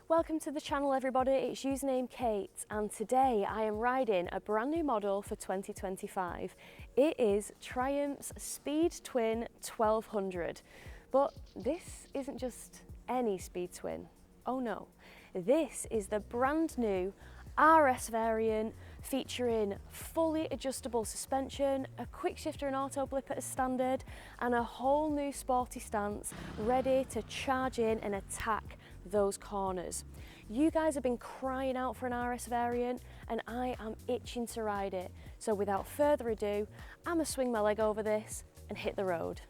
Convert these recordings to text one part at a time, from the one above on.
Welcome to the channel everybody, it's Usernamekate and today I am riding a brand new model for 2025. It is Triumph's Speed Twin 1200. But this isn't just any Speed Twin, oh no. This is the brand new RS variant featuring fully adjustable suspension, a quick shifter and auto blip at a standard and a whole new sporty stance ready to charge in and attack those corners. You guys have been crying out for an RS variant and I am itching to ride it. So without further ado, I'm gonna swing my leg over this and hit the road.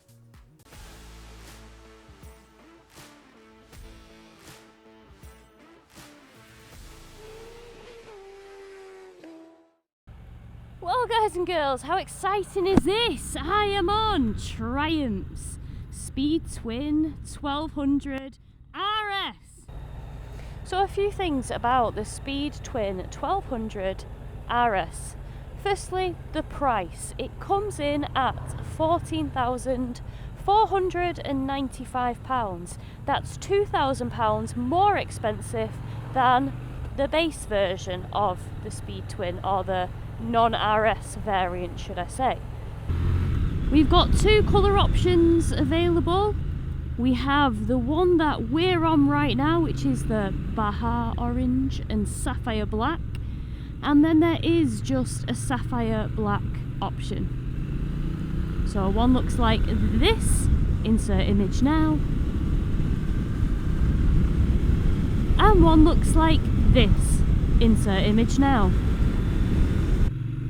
Well guys and girls, how exciting is this? I am on Triumph's Speed Twin 1200 RS. So a few things about the Speed Twin 1200 RS. Firstly, the price. It comes in at £14,495. That's £2,000 more expensive than the base version of the Speed Twin, or the non-RS variant should I say. We've got two colour options available. We have the one that we're on right now, which is the Baja Orange and Sapphire Black, and then there is just a Sapphire Black option. So one looks like this, insert image now, and one looks like this, insert image now.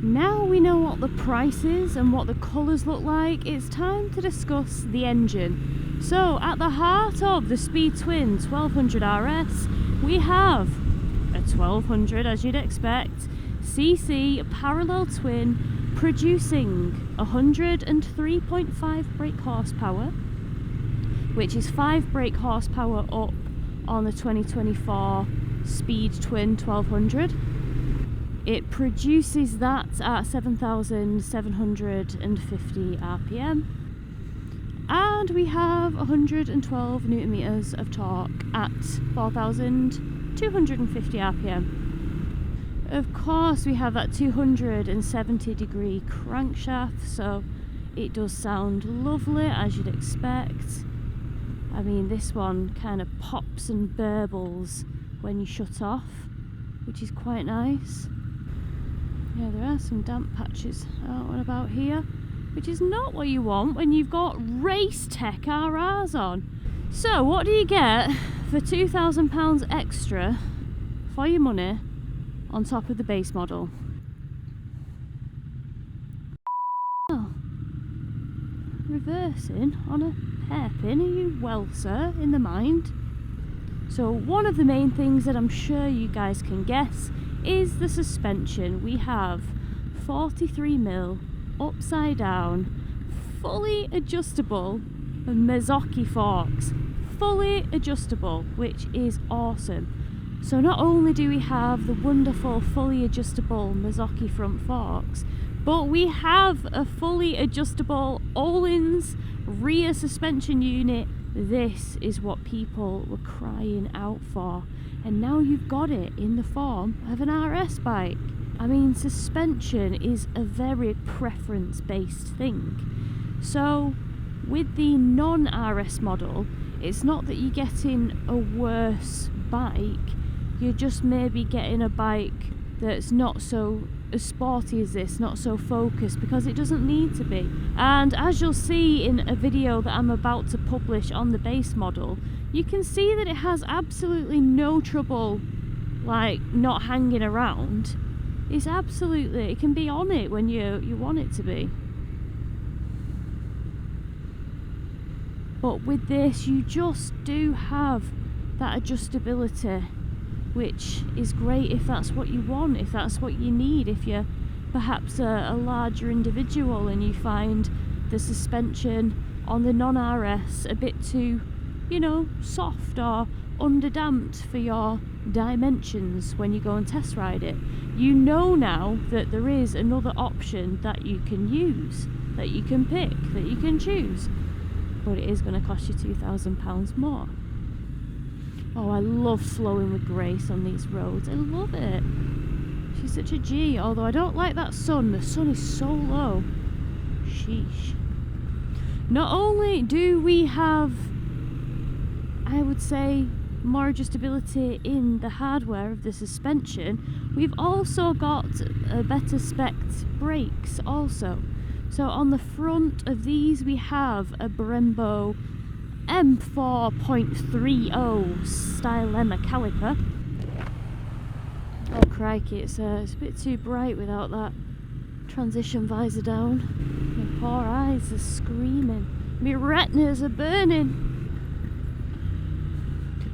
Now we know what the price is and what the colours look like, it's time to discuss the engine. So at the heart of the Speed Twin 1200 RS, we have a 1200, as you'd expect, cc parallel twin producing 103.5 brake horsepower, which is 5 brake horsepower up on the 2024 Speed Twin 1200. It produces that at 7,750 RPM. And we have 112 Newton meters of torque at 4,250 RPM. Of course, we have that 270-degree crankshaft, so it does sound lovely, as you'd expect. I mean, this one kind of pops and burbles when you shut off, which is quite nice. Yeah, there are some damp patches out and about here, which is not what you want when you've got Race Tech RRs on. So what do you get for £2,000 extra for your money on top of the base model? Oh, reversing on a hairpin, are you well sir in the mind? So one of the main things that I'm sure you guys can guess is the suspension. We have 43mm upside down, fully adjustable Mazzocchi forks, fully adjustable, which is awesome. So not only do we have the wonderful fully adjustable Mazzocchi front forks, but we have a fully adjustable Öhlins rear suspension unit. This is what people were crying out for, and now you've got it in the form of an RS bike. I mean, suspension is a very preference-based thing. So with the non-RS model, it's not that you're getting a worse bike, you're just maybe getting a bike that's not so as sporty as this, not so focused, because it doesn't need to be. And as you'll see in a video that I'm about to publish on the base model, you can see that it has absolutely no trouble like not hanging around. It's absolutely, it can be on it when you want it to be. But with this, you just do have that adjustability, which is great if that's what you want, if that's what you need, if you're perhaps a larger individual and you find the suspension on the non-RS a bit too, you know, soft or underdamped for your dimensions when you go and test ride it. You know now that there is another option that you can use, that you can pick, that you can choose, but it is going to cost you £2,000 more. Oh, I love flowing with grace on these roads. I love it. She's such a G, although I don't like that sun. The sun is so low. Sheesh. Not only do we have, I would say, more adjustability in the hardware of the suspension, we've also got a better spec brakes also. So on the front of these we have a Brembo M4.30 style lemma caliper. Oh crikey, it's a bit too bright without that transition visor down. My poor eyes are screaming. My retinas are burning.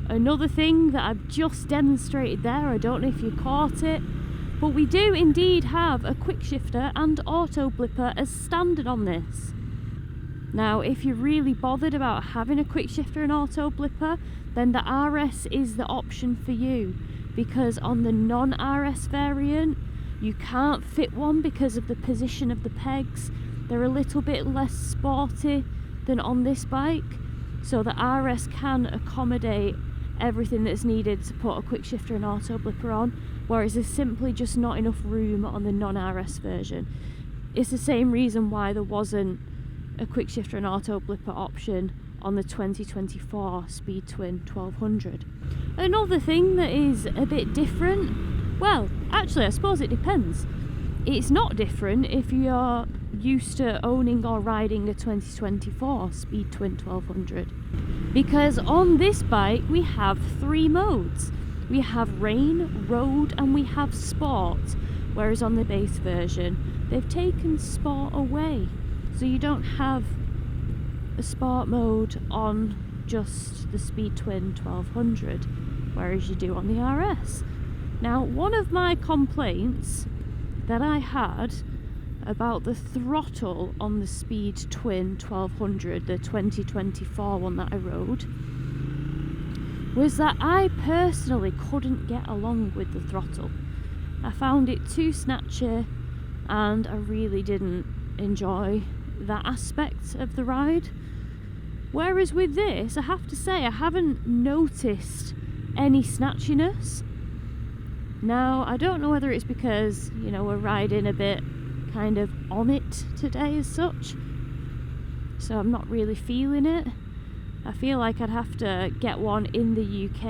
Another thing that I've just demonstrated there, I don't know if you caught it, but we do indeed have a quick shifter and auto blipper as standard on this. Now, if you're really bothered about having a quick shifter and auto blipper, then the RS is the option for you, because on the non-RS variant, you can't fit one because of the position of the pegs. They're a little bit less sporty than on this bike, so the RS can accommodate everything that's needed to put a quick shifter and auto blipper on, whereas there's simply just not enough room on the non-RS version. It's the same reason why there wasn't a quick shifter and auto blipper option on the 2024 Speed Twin 1200. Another thing that is a bit different, well, actually I suppose it depends. It's not different if you're used to owning or riding a 2024 Speed Twin 1200, because on this bike we have 3 modes. We have rain, road, and we have sport, whereas on the base version they've taken sport away, so you don't have a sport mode on just the Speed Twin 1200, whereas you do on the RS. Now, one of my complaints that I had about the throttle on the Speed Twin 1200, the 2024 one that I rode, was that I personally couldn't get along with the throttle. I found it too snatchy and I really didn't enjoy that aspect of the ride. Whereas with this, I have to say, I haven't noticed any snatchiness. Now, I don't know whether it's because, you know, we're riding a bit kind of on it today as such, so I'm not really feeling it. I feel like I'd have to get one in the UK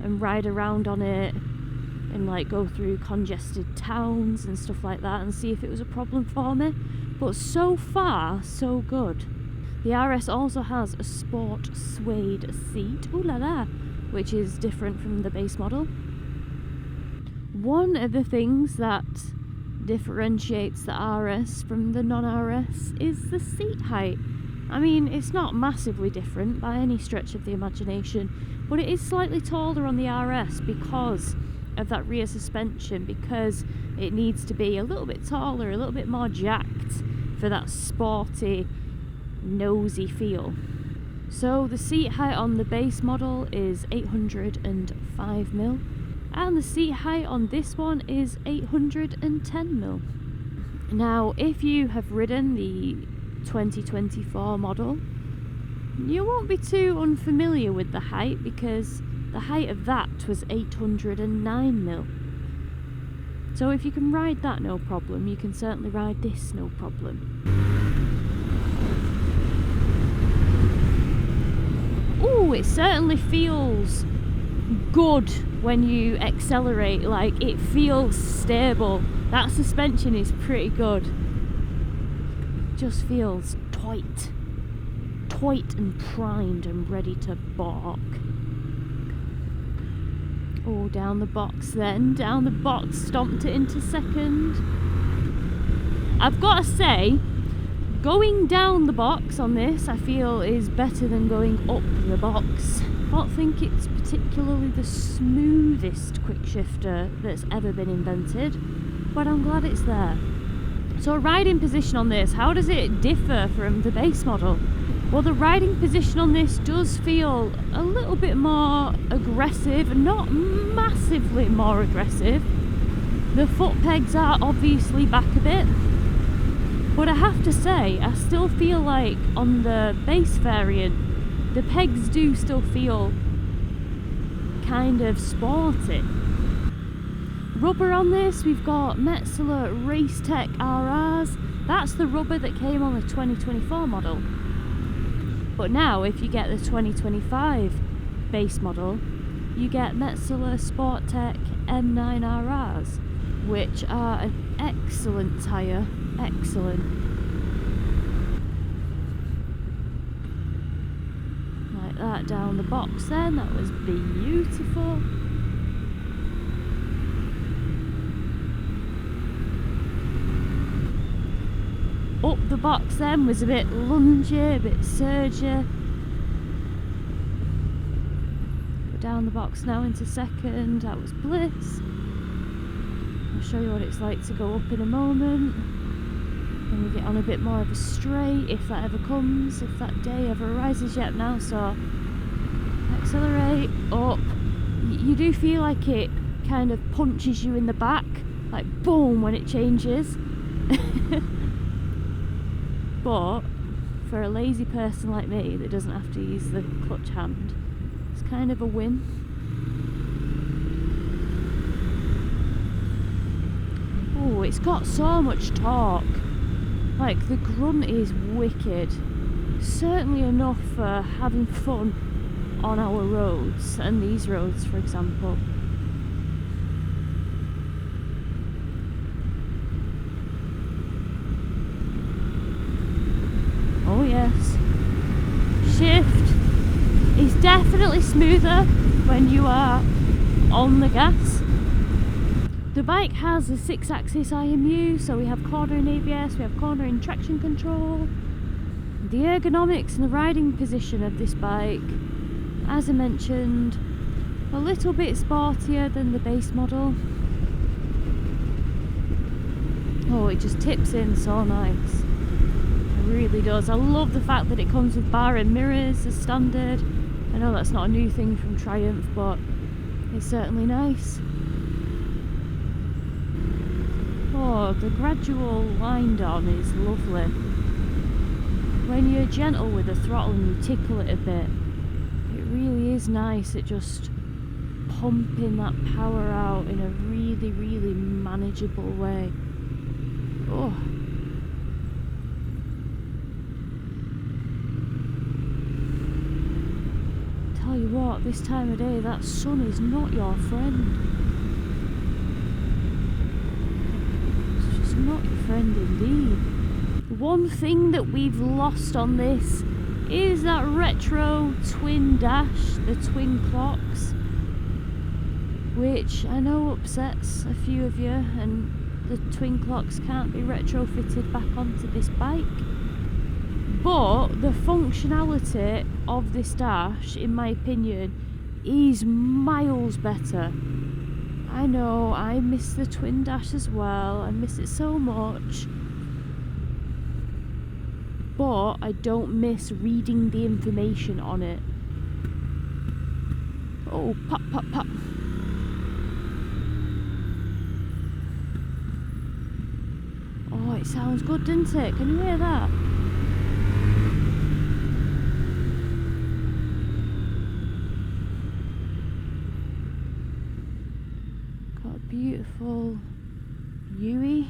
and ride around on it and like go through congested towns and stuff like that and see if it was a problem for me. But so far, so good. The RS also has a sport suede seat, ooh la la, which is different from the base model. One of the things that differentiates the RS from the non-RS is the seat height. I mean, it's not massively different by any stretch of the imagination, but it is slightly taller on the RS because of that rear suspension, because it needs to be a little bit taller, a little bit more jacked for that sporty, nosy feel. So the seat height on the base model is 805mm, and the seat height on this one is 810mm. Now, if you have ridden the 2024 model, you won't be too unfamiliar with the height, because the height of that was 809mm. So if you can ride that no problem, you can certainly ride this no problem. Ooh, it certainly feels good when you accelerate, like it feels stable. That suspension is pretty good. Just feels tight and primed and ready to bark. Oh, down the box then, down the box, stomped it into second. I've got to say, going down the box on this, I feel, is better than going up the box. I don't think it's particularly the smoothest quick shifter that's ever been invented, but I'm glad it's there. So riding position on this, how does it differ from the base model? Well, the riding position on this does feel a little bit more aggressive, not massively more aggressive. The foot pegs are obviously back a bit, but I have to say, I still feel like on the base variant, the pegs do still feel kind of sporty. Rubber on this, we've got Metzeler Racetech RRs. That's the rubber that came on the 2024 model. But now, if you get the 2025 base model, you get Metzeler Sportech M9 RRs, which are an excellent tyre. Excellent. Like that down the box then, that was beautiful. Up the box then was a bit lungy, a bit surgy. Go down the box now into second, that was bliss. I'll show you what it's like to go up in a moment. Then we get on a bit more of a straight, if that ever comes, if that day ever arises yet now, so accelerate, up. You do feel like it kind of punches you in the back, like boom when it changes. But for a lazy person like me that doesn't have to use the clutch hand, it's kind of a win. Oh, it's got so much torque. Like, the grunt is wicked. Certainly enough for having fun on our roads, and these roads, for example. Oh yes. Shift is definitely smoother when you are on the gas. The bike has a 6-axis IMU, so we have cornering ABS, we have cornering traction control. The ergonomics and the riding position of this bike, as I mentioned, a little bit sportier than the base model. Oh, it just tips in so nice. It really does. I love the fact that it comes with bar and mirrors as standard. I know that's not a new thing from Triumph, but it's certainly nice. Oh, the gradual wind on is lovely. When you're gentle with the throttle and you tickle it a bit, it really is nice at just pumping that power out in a really, really manageable way. Oh. Tell you what, this time of day, that sun is not your friend. Not your friend indeed. One thing that we've lost on this is that retro twin dash, the twin clocks, which I know upsets a few of you, and the twin clocks can't be retrofitted back onto this bike. But the functionality of this dash, in my opinion, is miles better. I know, I miss the twin dash as well, I miss it so much, but I don't miss reading the information on it. Oh, pop, pop, pop. Oh, it sounds good, doesn't it? Can you hear that? Beautiful Yui.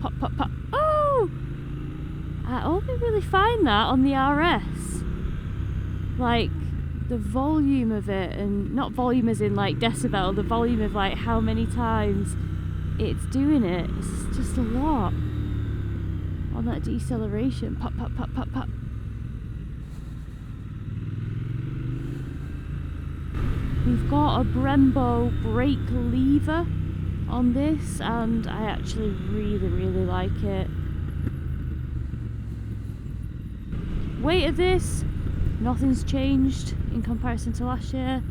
Pop, pop, pop. Oh! I only really find that on the RS. Like, the volume of it, and not volume as in like decibel, the volume of like how many times it's doing it. It's just a lot. On that deceleration. Pop, pop, pop, pop, pop. We've got a Brembo brake lever on this, and I actually really, really like it. Weight of this, nothing's changed in comparison to last year.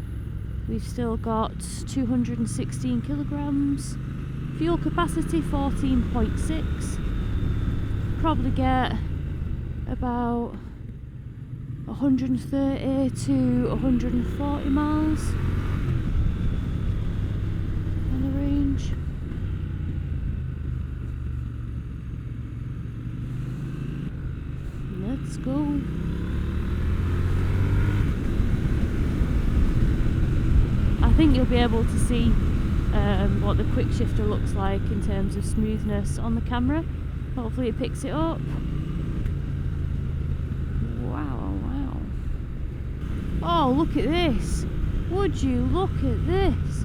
We've still got 216 kilograms. Fuel capacity 14.6. Probably get about 130 to 140 miles on the range. Let's go. I think you'll be able to see what the quick shifter looks like in terms of smoothness on the camera. Hopefully it picks it up. Wow, wow. Oh, look at this. Would you look at this?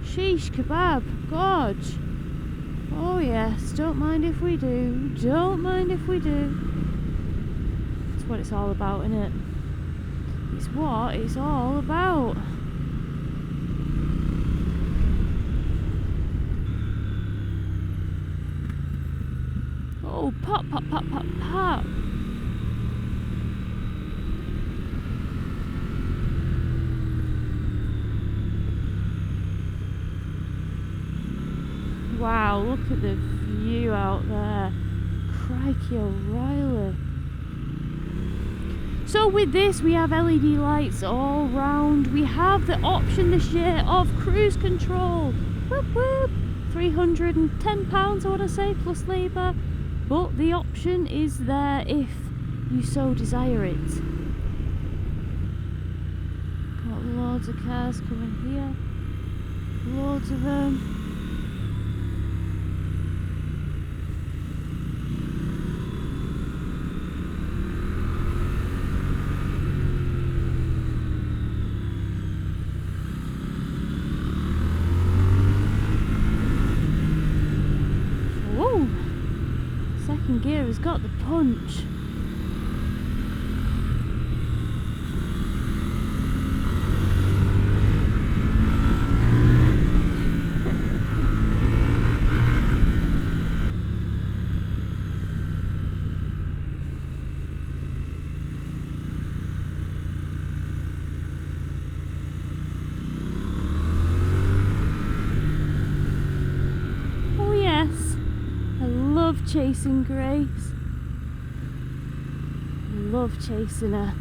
Sheesh kebab. God. Oh yes, don't mind if we do. Don't mind if we do. That's what it's all about, isn't it? It's what it's all about. Oh, pop, pop, pop, pop, pop. Wow, look at the view out there. Crikey O'Reilly. So with this, we have LED lights all round. We have the option this year of cruise control. Whoop whoop. £310, I want to say, plus labour. But the option is there if you so desire it. Got loads of cars coming here. Loads of them. Whoa! Second gear has got the punch. Oh yes, I love chasing Grace. I love chasing her.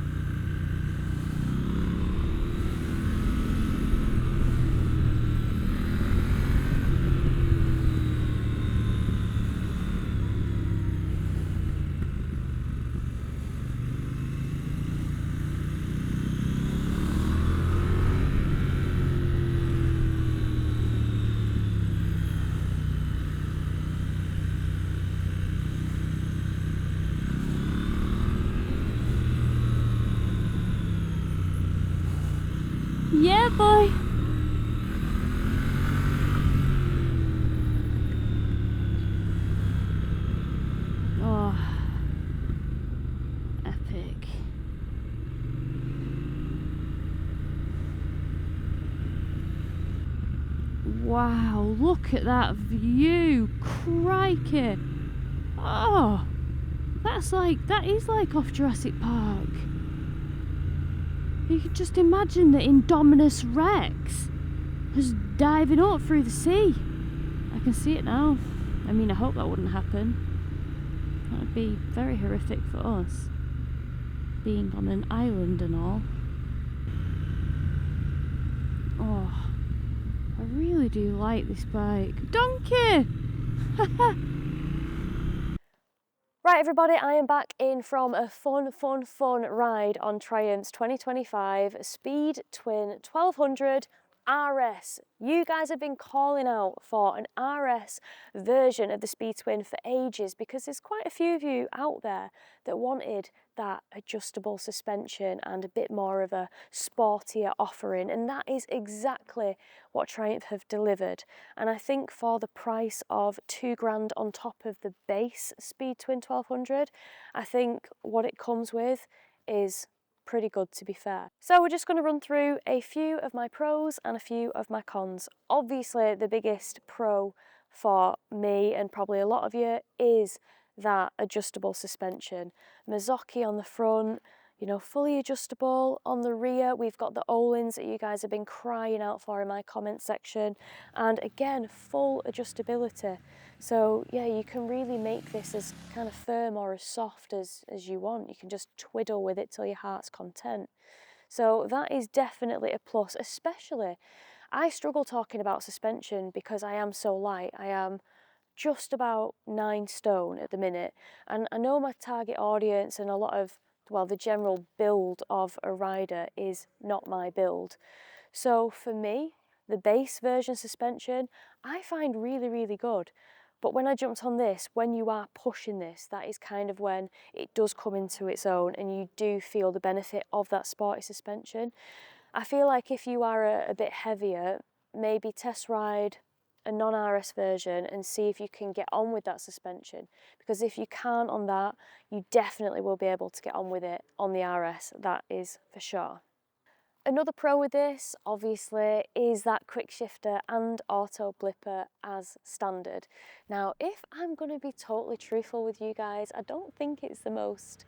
Yeah, boy. Oh, epic. Wow, look at that view. Crikey. Oh, that is like off Jurassic Park. You can just imagine the Indominus Rex just diving up through the sea. I can see it now. I mean, I hope that wouldn't happen. That would be very horrific for us, being on an island and all. Oh, I really do like this bike. Donkey! Right everybody, I am back in from a fun ride on Triumph's 2025 Speed Twin 1200 RS. You guys have been calling out for an RS version of the Speed Twin for ages because there's quite a few of you out there that wanted that adjustable suspension and a bit more of a sportier offering, and that is exactly what Triumph have delivered. And I think for the price of £2 on top of the base Speed Twin 1200, I think what it comes with is pretty good, to be fair. So we're just going to run through a few of my pros and a few of my cons. Obviously the biggest pro for me and probably a lot of you is that adjustable suspension. Mazzocchi on the front, you know, fully adjustable. On the rear we've got the Öhlins that you guys have been crying out for in my comment section, and again full adjustability. So yeah, you can really make this as kind of firm or as soft as you want. You can just twiddle with it till your heart's content. So that is definitely a plus, especially I struggle talking about suspension because I am so light. I am just about 9 stone at the minute, and I know my target audience and a lot of, well, the general build of a rider is not my build. So for me, the base version suspension, I find really, really good. But when I jumped on this, when you are pushing this, that is kind of when it does come into its own and you do feel the benefit of that sporty suspension. I feel like if you are a bit heavier, maybe test ride a non-RS version and see if you can get on with that suspension. Because if you can't on that, you definitely will be able to get on with it on the RS, that is for sure. Another pro with this, obviously, is that quick shifter and auto blipper as standard. Now, if I'm going to be totally truthful with you guys, I don't think it's the most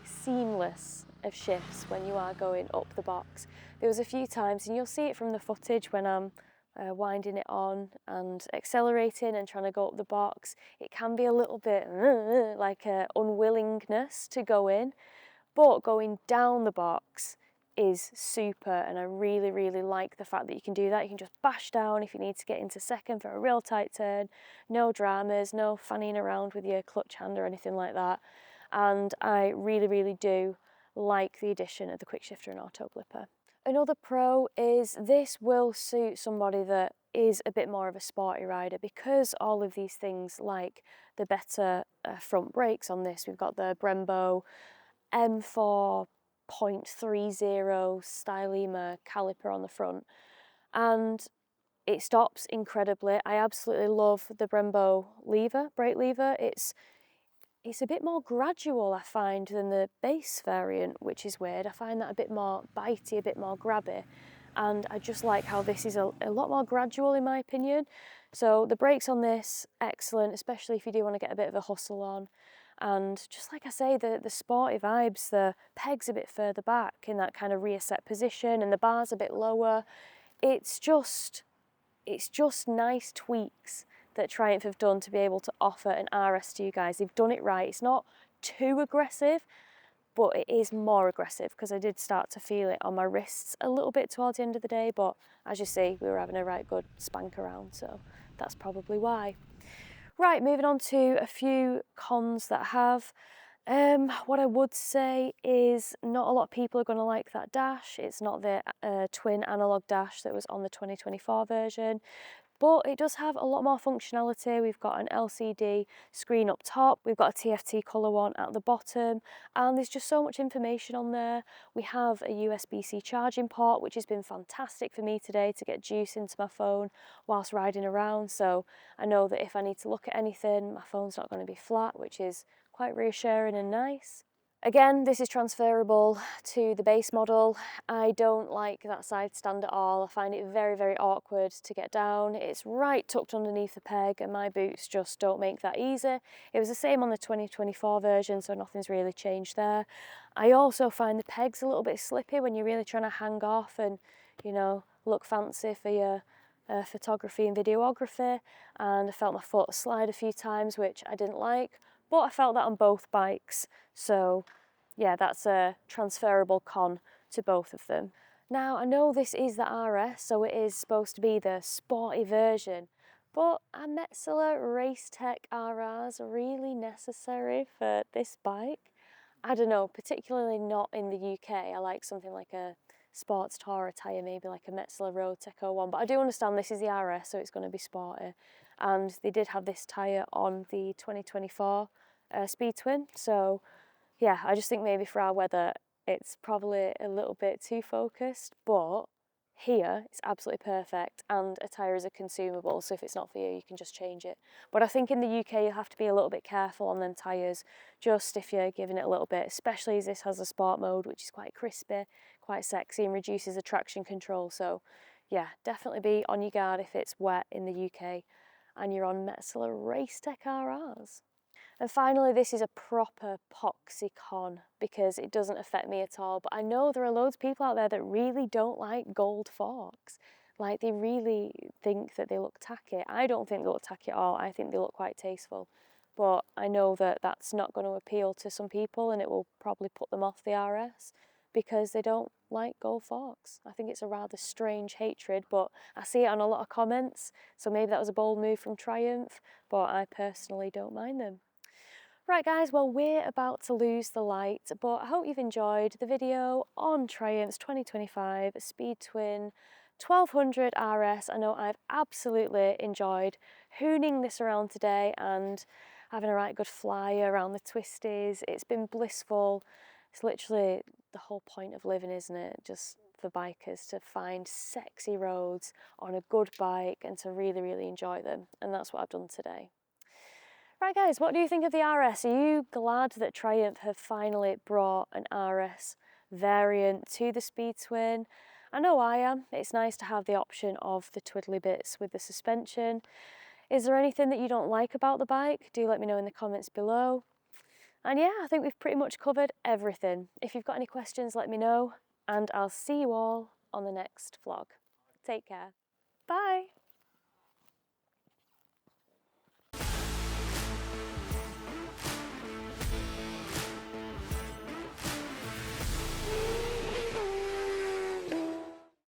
seamless of shifts when you are going up the box. There was a few times, and you'll see it from the footage when I'm winding it on and accelerating and trying to go up the box, it can be a little bit like a unwillingness to go in, but going down the box is super, and I really, really like the fact that you can do that. You can just bash down if you need to get into second for a real tight turn, no dramas, no fanning around with your clutch hand or anything like that. And I really, really do like the addition of the quick shifter and auto blipper. Another pro is this will suit somebody that is a bit more of a sporty rider, because all of these things like the better front brakes on this. We've got the Brembo M4.30 Stylema caliper on the front, and it stops incredibly. I absolutely love the Brembo brake lever. It's a bit more gradual, I find, than the base variant, which is weird. I find that a bit more bitey, a bit more grabby, and I just like how this is a lot more gradual in my opinion. So the brakes on this, excellent, especially if you do want to get a bit of a hustle on. And just like I say, the sporty vibes, the pegs a bit further back in that kind of rear set position and the bars a bit lower. It's just nice tweaks that Triumph have done to be able to offer an RS to you guys. They've done it right. It's not too aggressive, but it is more aggressive, because I did start to feel it on my wrists a little bit towards the end of the day, but as you see, we were having a right good spank around, so that's probably why. Right, moving on to a few cons that I have. What I would say is not a lot of people are going to like that dash. It's not the twin analog dash that was on the 2024 version, but it does have a lot more functionality. We've got an LCD screen up top, we've got a TFT colour one at the bottom, and there's just so much information on there. We have a USB-C charging port, which has been fantastic for me today to get juice into my phone whilst riding around, so I know that if I need to look at anything, my phone's not going to be flat, which is quite reassuring and nice. Again, this is transferable to the base model. I don't like that side stand at all. I find it very, very awkward to get down. It's right tucked underneath the peg, and my boots just don't make that easy. It was the same on the 2024 version, so nothing's really changed there. I also find the pegs a little bit slippy when you're really trying to hang off and, you know, look fancy for your photography and videography, and I felt my foot slide a few times, which I didn't like. But I felt that on both bikes, so yeah, that's a transferable con to both of them. Now, I know this is the RS, so it is supposed to be the sporty version, but are Metzeler Racetech RRs really necessary for this bike? I don't know, particularly not in the UK. I like something like a sports tourer tyre, maybe like a Metzeler Roadtech 01, but I do understand this is the RS, so it's going to be sporty. And they did have this tyre on the 2024 Speed Twin, so yeah, I just think maybe for our weather it's probably a little bit too focused, but here it's absolutely perfect, and a tyre is a consumable, so if it's not for you, you can just change it. But I think in the UK you have to be a little bit careful on them tyres, just if you're giving it a little bit, especially as this has a sport mode, which is quite crispy, quite sexy, and reduces the traction control. So yeah, definitely be on your guard if it's wet in the UK and you're on Metzeler Racetech RRs. And finally, this is a proper poxy con because it doesn't affect me at all, but I know there are loads of people out there that really don't like gold forks. Like, they really think that they look tacky. I don't think they look tacky at all. I think they look quite tasteful. But I know that that's not going to appeal to some people, and it will probably put them off the RS. because they don't like gold forks. I think it's a rather strange hatred, but I see it on a lot of comments, so maybe that was a bold move from Triumph, but I personally don't mind them. Right guys, well we're about to lose the light, but I hope you've enjoyed the video on Triumph's 2025 Speed Twin 1200 RS. I know I've absolutely enjoyed hooning this around today and having a right good fly around the twisties. It's been blissful. It's literally the whole point of living, isn't it? Just for bikers to find sexy roads on a good bike and to really, really enjoy them. And that's what I've done today. Right guys, what do you think of the RS? Are you glad that Triumph have finally brought an RS variant to the Speed Twin? I know I am. It's nice to have the option of the twiddly bits with the suspension. Is there anything that you don't like about the bike? Do let me know in the comments below. And yeah, I think we've pretty much covered everything. If you've got any questions, let me know, and I'll see you all on the next vlog. Take care. Bye.